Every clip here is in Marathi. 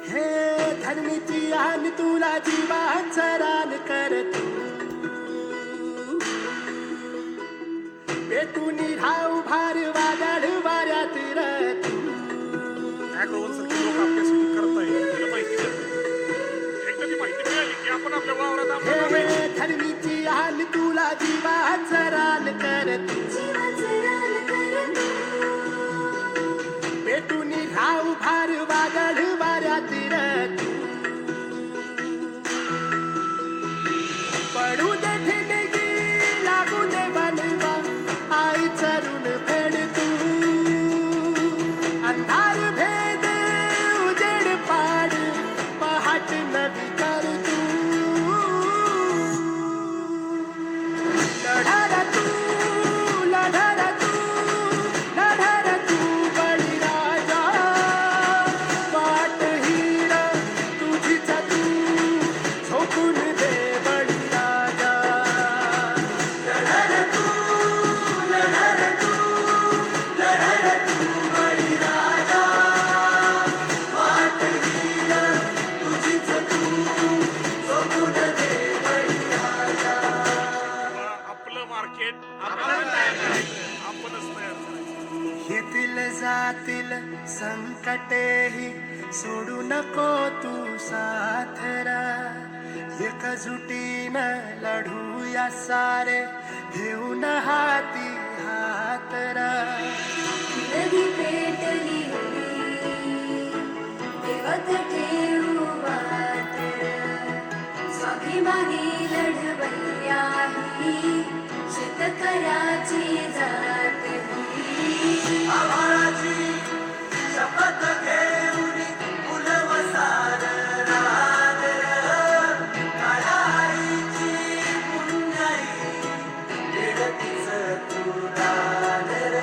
हे धरणीची आन तुला जीवाचा रान करतो पेटून राहू भार वादळ वाऱ्यात रतू ॲग्रोवनसारखी लोक आपल्यासाठी करताय तुला माहिती का? एकदा ती माहिती मिळाली की आपण आपल्या वावरात आपलं हे धरणीची आन तुला जीवाचा रान करतो पेटून राहू भार वादळ वाऱ्यात रतू पडू दे ठिणगी लागू दे बनवा आई चरून फेड तू अंधार भेद उजेड पाड पहाट नवी कर तू लढा तू लढा तू लढा तू बळीराजा वाट हीर तुझीच तू झोपून दे बळीराजा लढा तू लढा तू लढा तू बळीराजा वाट हीर तुझीच तू झोपून दे बळीराजा आपलं मार्केट आपल्याला तयार करायचं, आपणच तयार करायचं. येतील जातील संकटेही सोडू नको तू साथरा एकजुटीनं लढूया सारे घेऊन हाती हातरा नदी पेटली देवत ठेवू वातर स्वाभिमानी लढवय्या ही शेतकऱ्याची जात ही आभाळाची शपथ घेऊन फुलवसार रादर काळाईची पुण्याई वेडतीच तू रादर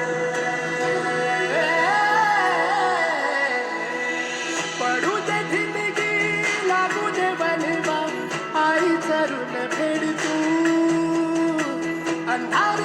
पडू दे ठिणगी लागू दे बनवा आई चरून फेड तू अंधार